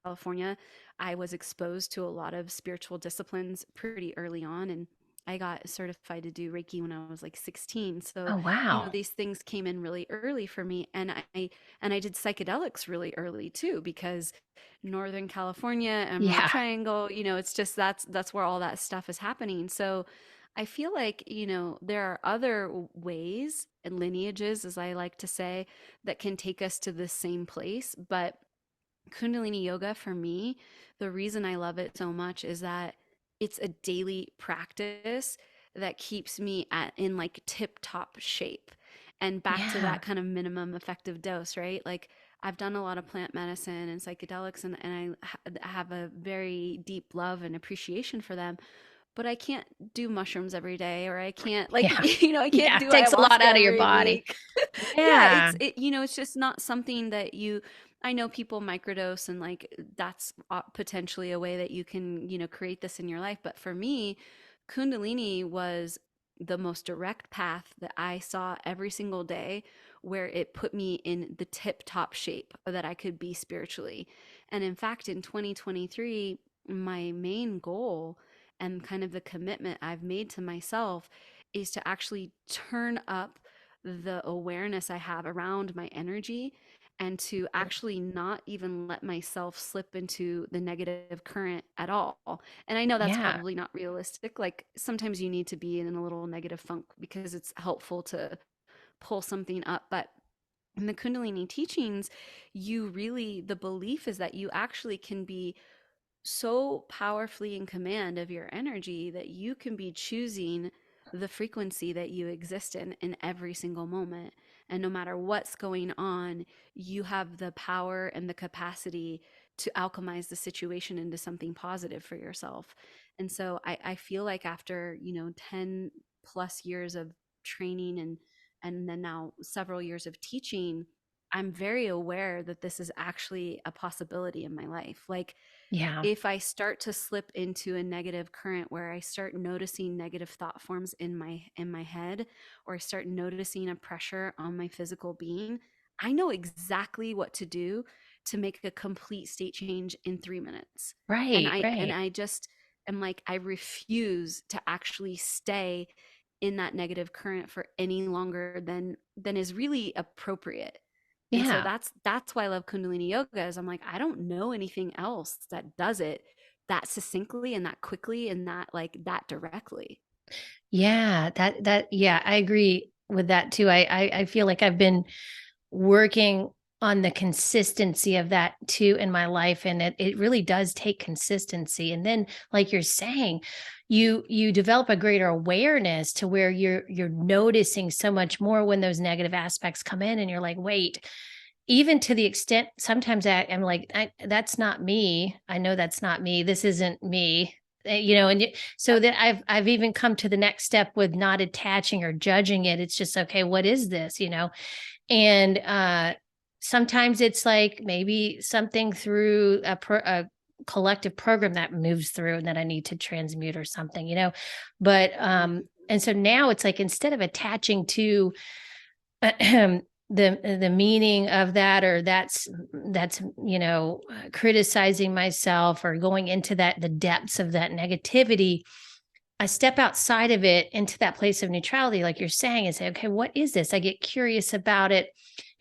California, I was exposed to a lot of spiritual disciplines pretty early on, and I got certified to do Reiki when I was like 16. So, Oh wow. these things came in really early for me, and I did psychedelics really early too because Northern California, Emerald Yeah. Triangle, it's just that's where all that stuff is happening. So I feel like, there are other ways and lineages, as I like to say, that can take us to the same place. But Kundalini yoga for me, the reason I love it so much is that it's a daily practice that keeps me in like tip top shape. And back to Yeah. that kind of minimum effective dose, right? Like I've done a lot of plant medicine and psychedelics, and I have a very deep love and appreciation for them, but I can't do mushrooms every day, or I can't like Yeah. I can't Yeah. do Takes a lot ayahuasca out of your every body. week. Yeah, Yeah. it's just not something that you I know people microdose, and like that's potentially a way that you can, create this in your life, but for me, Kundalini was the most direct path that I saw every single day where it put me in the tip top shape that I could be spiritually. And in fact, in 2023, my main goal and kind of the commitment I've made to myself is to actually turn up the awareness I have around my energy, and to actually not even let myself slip into the negative current at all. And I know that's Yeah. probably not realistic. Like sometimes you need to be in a little negative funk because it's helpful to pull something up. But in the Kundalini teachings, the belief is that you actually can be so powerfully in command of your energy that you can be choosing the frequency that you exist in every single moment. And no matter what's going on, you have the power and the capacity to alchemize the situation into something positive for yourself. And so I feel like after, 10 plus years of training and then now several years of teaching, I'm very aware that this is actually a possibility in my life. Like, Yeah. if I start to slip into a negative current where I start noticing negative thought forms in my head, or I start noticing a pressure on my physical being, I know exactly what to do to make a complete state change in 3 minutes. And Right. Right. I just am like, I refuse to actually stay in that negative current for any longer than is really appropriate. And so Yeah. that's why I love Kundalini Yoga, is I'm like, I don't know anything else that does it that succinctly and that quickly and that directly. Yeah. Yeah, I agree with that too. I feel like I've been working on the consistency of that too in my life. And it really does take consistency. And then, like you're saying, you develop a greater awareness to where you're noticing so much more when those negative aspects come in, and you're like, wait, even to the extent sometimes I'm like, that's not me. I know that's not me. This isn't me. So Yep. that I've even come to the next step with not attaching or judging it. It's just, okay, what is this? And sometimes it's like maybe something through a collective program that moves through and that I need to transmute or something. But Mhm. and so now it's like, instead of attaching to the meaning of that, or that's criticizing myself or going into the depths of that negativity, I step outside of it into that place of neutrality, like you're saying, and say, okay, what is this? I get curious about it.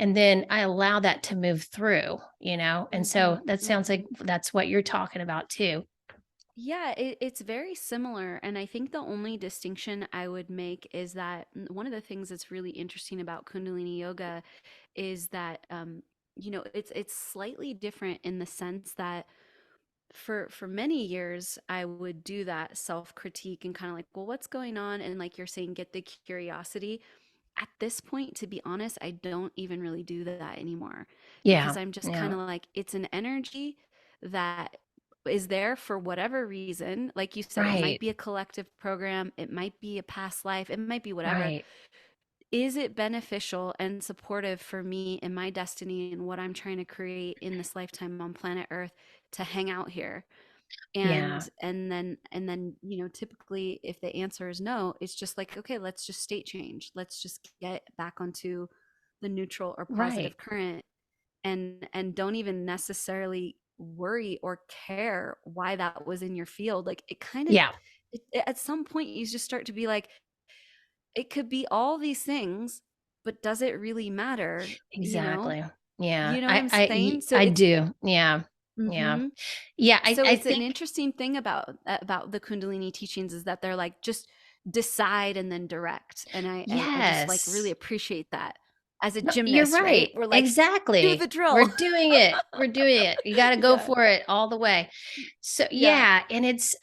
And then I allow that to move through. And so Mhm. that sounds like Mhm. that's what you're talking about too. Yeah, it's very similar. And I think the only distinction I would make is that one of the things that's really interesting about Kundalini Yoga is that it's slightly different in the sense that for many years I would do that self critique and kind of like, well, what's going on? And like you're saying, get the curiosity. At this point, to be honest, I don't even really do that anymore, because Yeah. I'm just kind Yeah. of like, it's an energy that is there for whatever reason. Like you said, it might Right. be a collective program, it might be a past life, it might be whatever. Right. Is it beneficial and supportive for me and my destiny and what I'm trying to create in this lifetime on planet Earth to hang out here? Yeah. And then typically if the answer is no, it's just like, okay, let's just state change, let's just get back onto the neutral or Right. positive current, and don't even necessarily worry or care why that was in your field. Like, it kind of, Yeah. at some point you just start to be like, it could be all these things, but does it really matter? Exactly. Yeah. You know what I'm saying? So I it's do. Yeah. Yeah. mm-hmm. Yeah. I, So I it's an think, interesting thing about the Kundalini teachings, is that they're like, just decide and then direct. And I just like really yes. appreciate that. As a No, you're gymnast, right? right. We're like, do the Exactly. We're drill. doing it. We're doing it. You got to go Yeah. for it all the way. So Yeah. yeah, and it's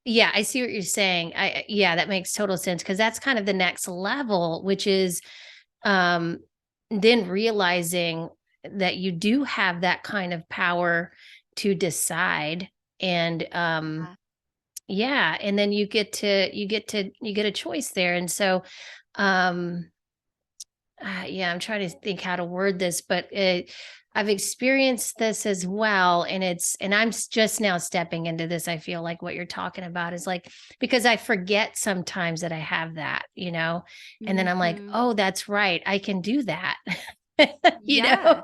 yeah, I see what you're saying. Yeah, that makes total sense, because that's kind of the next level, which is um then realizing that you do have that kind of power to decide. And yeah, and then you get a choice there. And so um yeah, I'm trying to think how to word this, but I've experienced this as well, and just now stepping into this. I feel like what you're talking about is like, because I forget sometimes that I have that, and then I'm like, Hmm. oh, that's right, I can do that, you Yeah, know,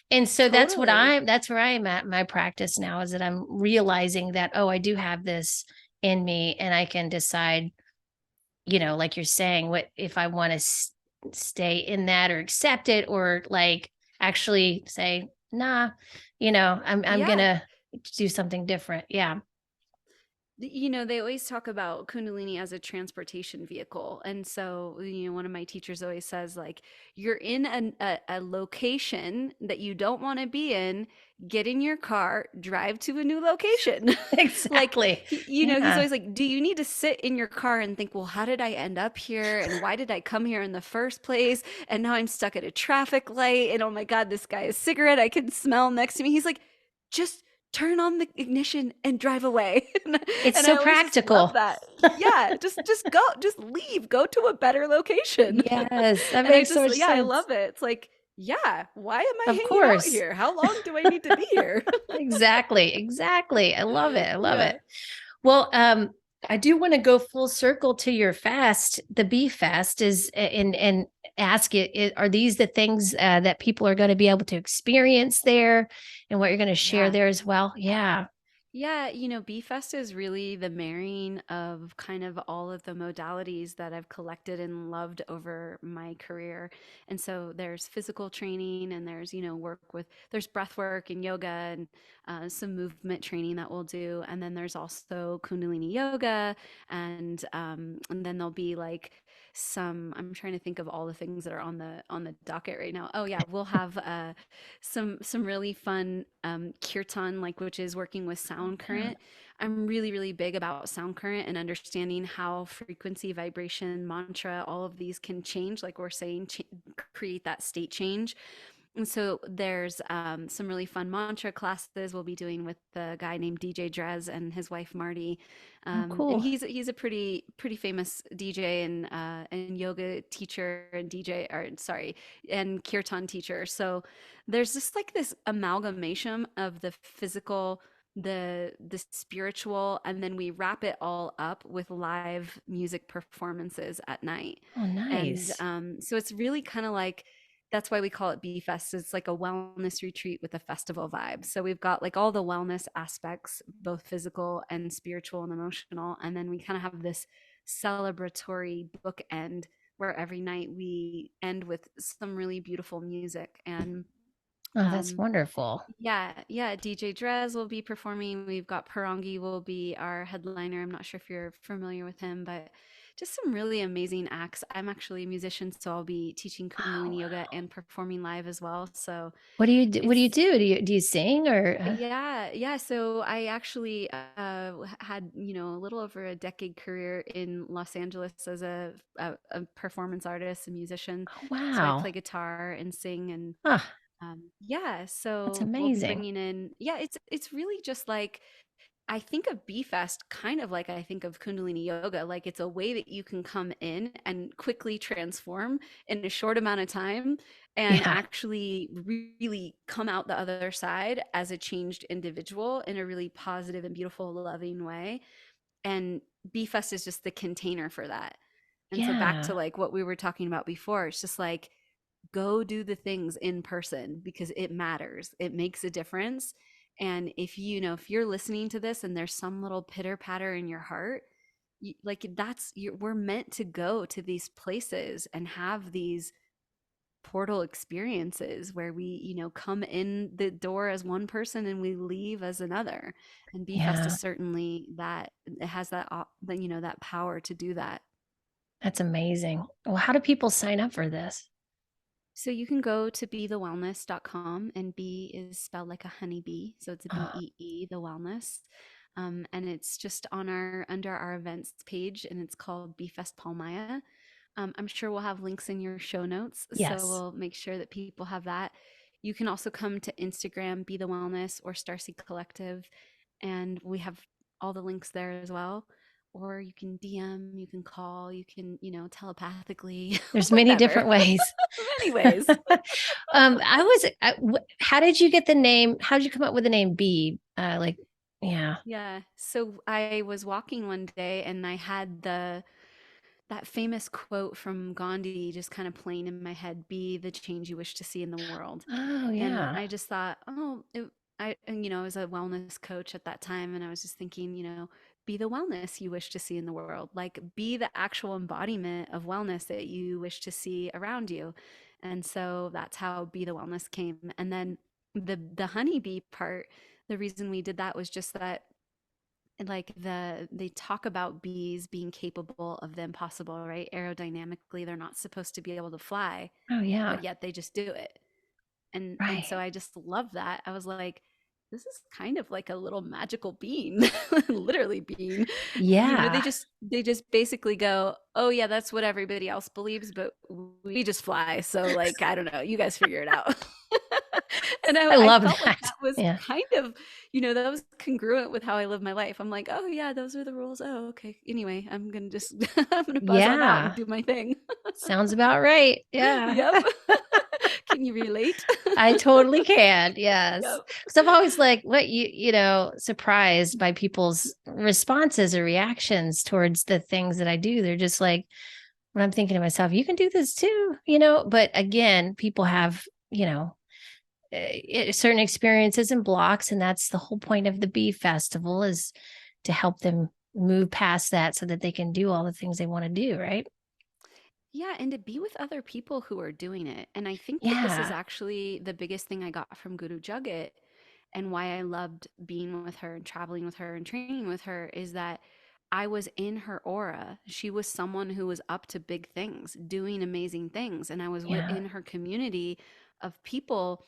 and so totally. that's where I'm at in my practice now, is that I'm realizing that, oh, I do have this in me, and I can decide, like you're saying, what if I want to stay in that, or accept it, or like actually say, nah, I'm Yeah. gonna do something different. Yeah. They always talk about Kundalini as a transportation vehicle. And so, one of my teachers always says, like, you're in a location that you don't want to be in, get in your car, drive to a new location. Like, Exactly. he's Yeah. always like, do you need to sit in your car and think, well, how did I end up here? And why did I come here in the first place? And now I'm stuck at a traffic light. And oh my God, this guy is cigarette I can smell next to me. He's like, just turn on the ignition and drive away. It's And I so always just love practical. that. Yeah, just go, just leave, go to a better location. Yes, that And I makes so just, much yeah, I sense. love it. It's like, yeah, why am I Of hanging out course. here? How long do I need to be here? Exactly. Exactly. I love it. I love Yeah. it. Well, I do want to go full circle to your fast. The bee fast is, and ask are these the things that people are going to be able to experience there, and what you're going to share Yeah. there as well? Yeah. Yeah, Bee Fest is really the marrying of kind of all of the modalities that I've collected and loved over my career. And so there's physical training, and there's, there's breath work and yoga, and some movement training that we'll do. And then there's also Kundalini Yoga. And then there'll be like I'm trying to think of all the things that are on the docket right now. Oh yeah, we'll have some really fun kirtan, like, which is working with sound Yeah. current. I'm really really big about sound current and understanding how frequency, vibration, mantra, all of these can change, like we're saying, create that state change. And so there's some really fun mantra classes we'll be doing with the guy named DJ Drez and his wife Marty, Oh, and cool. he's a pretty famous DJ and yoga teacher and DJ, or sorry, and kirtan teacher. So there's just like this amalgamation of the physical, the spiritual, and then we wrap it all up with live music performances at night. Oh, And nice. so it's really kind of like, that's why we call it Bee Fest. It's like a wellness retreat with a festival vibe. So we've got like all the wellness aspects, both physical and spiritual and emotional. And then we kind of have this celebratory bookend where every night we end with some really beautiful music. And Oh, that's um, wonderful. yeah, DJ Drez will be performing. We've got Parangi will be our headliner. I'm not sure if you're familiar with him, but just some really amazing acts. I'm actually a musician, so I'll be teaching Oh, Kundalini Yoga wow. and performing live as well. So What do you do? What do you it's do? Do you sing or? yeah. So I actually had, a little over a decade career in Los Angeles as a performance artist and musician. Oh, So I play wow. guitar and sing, and Ah, yeah, that's so we'll be amazing. bringing in, yeah, it's really just like, I think of Bee Fest kind of like I think of Kundalini Yoga, like it's a way that you can come in and quickly transform in a short amount of time and Yeah. actually really come out the other side as a changed individual in a really positive and beautiful, loving way. And Bee Fest is just the container for that. And so back to Yeah. like what we were talking about before, it's just like, go do the things in person because it matters. It makes a difference. And if you're listening to this and there's some little pitter patter in your heart, we're meant to go to these places and have these portal experiences where we, come in the door as one person and we leave as another. And Bee Fest is Yeah. certainly that. It has that power to do that. That's amazing. Well, how do people sign up for this? So you can go to beethewellness.com, and bee is spelled like a honeybee. So it's Oh, BEE, the wellness. And it's just under our events page, and it's called Bee Fest Palmaya. I'm sure we'll have links in your show notes. So yes. we'll make sure that people have that. You can also come to Instagram, Be the Wellness, or Starseed Collective, and we have all the links there as well. Or you can DM, you can call, you can, telepathically, There's many whatever. different ways. Anyways. How did you get the name? How did you come up with the name B? Yeah. Yeah. So I was walking one day and I had that famous quote from Gandhi just kind of playing in my head, be the change you wish to see in the world. Oh, And yeah. I just thought, I was a wellness coach at that time, and I was just thinking, be the wellness you wish to see in the world. Like, be the actual embodiment of wellness that you wish to see around you. And so that's how Be the Wellness came. And then the honeybee part, the reason we did that was just that like they talk about bees being capable of the impossible, right? Aerodynamically, they're not supposed to be able to fly, Oh, yeah. but yet they just do it. And so Right. I just love that. I was like, this is kind of like a little magical bean, literally bean. You know, Yeah. they just basically go, "Oh yeah, that's what everybody else believes, but we just fly." So like, I don't know, you guys figure it out. And I I love felt like that. that was Yeah. kind of, that was congruent with how I live my life. I'm like, "Oh yeah, those are the rules. Oh, okay. Anyway, I'm going to just I'm going to buzz on out and Yeah. do my thing." Sounds about right. Yeah. Yep. Can you relate? I totally can. Yes. Yep. Because I've always like what surprised by people's responses or reactions towards the things that I do. They're just like, when I'm thinking to myself, you can do this too. But again, people have, certain experiences and blocks. And that's the whole point of the Bee Festival is to help them move past that so that they can do all the things they want to do. Right. Yeah, and to be with other people who are doing it. And I think that this is Yeah. actually the biggest thing I got from Guru Jagat, and why I loved being with her and traveling with her and training with her is that I was in her aura. She was someone who was up to big things, doing amazing things. And I was Yeah. in her community of people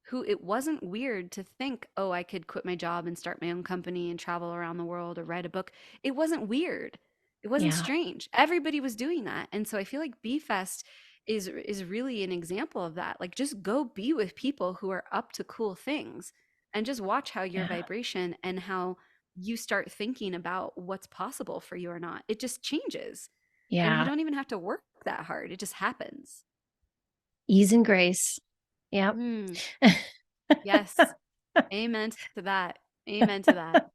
who it wasn't weird to think, oh, I could quit my job and start my own company and travel around the world or write a book. It wasn't weird. It wasn't Yeah. strange. Everybody was doing that. And so I feel like Bee Fest is really an example of that. Like just go be with people who are up to cool things and just watch how your Yeah. vibration and how you start thinking about what's possible for you or not. It just changes. And you Yeah. don't even have to work that hard. It just happens. Ease and grace. Yep. Mm, yes. Amen to that. Amen to that.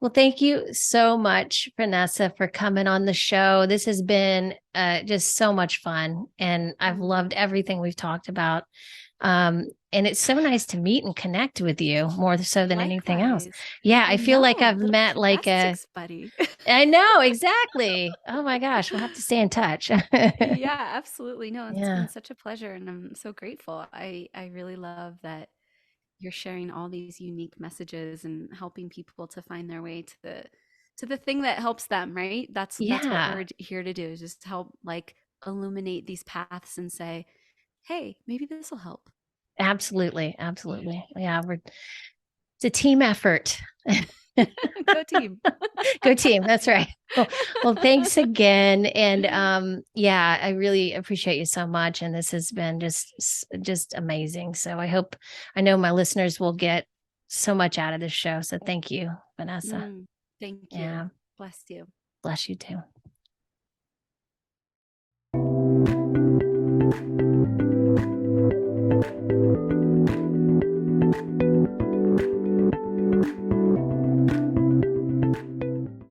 Well, thank you so much, Vanessa, for coming on the show. This has been just so much fun, and I've loved Mm, everything we've talked about. And it's so nice to meet and connect with you more so than anything else. likewise. Yeah, I I feel like know, I've little met like a, Essex buddy. I know exactly. Oh my gosh, we'll have to stay in touch. Yeah, absolutely. No, it's been Yeah. such a pleasure and I'm so grateful. I really love that you're sharing all these unique messages and helping people to find their way to the thing that helps them, right? That's what Yeah, we're here to do is just help like illuminate these paths and say, "Hey, maybe this will help." absolutely. Absolutely. Yeah, it's a team effort. Go team. Go team. That's right. Well, thanks again. And yeah, I really appreciate you so much. And this has been just amazing. So I know my listeners will get so much out of this show. So thank you, Vanessa. Mm, thank you. Yeah. Bless you. Bless you too.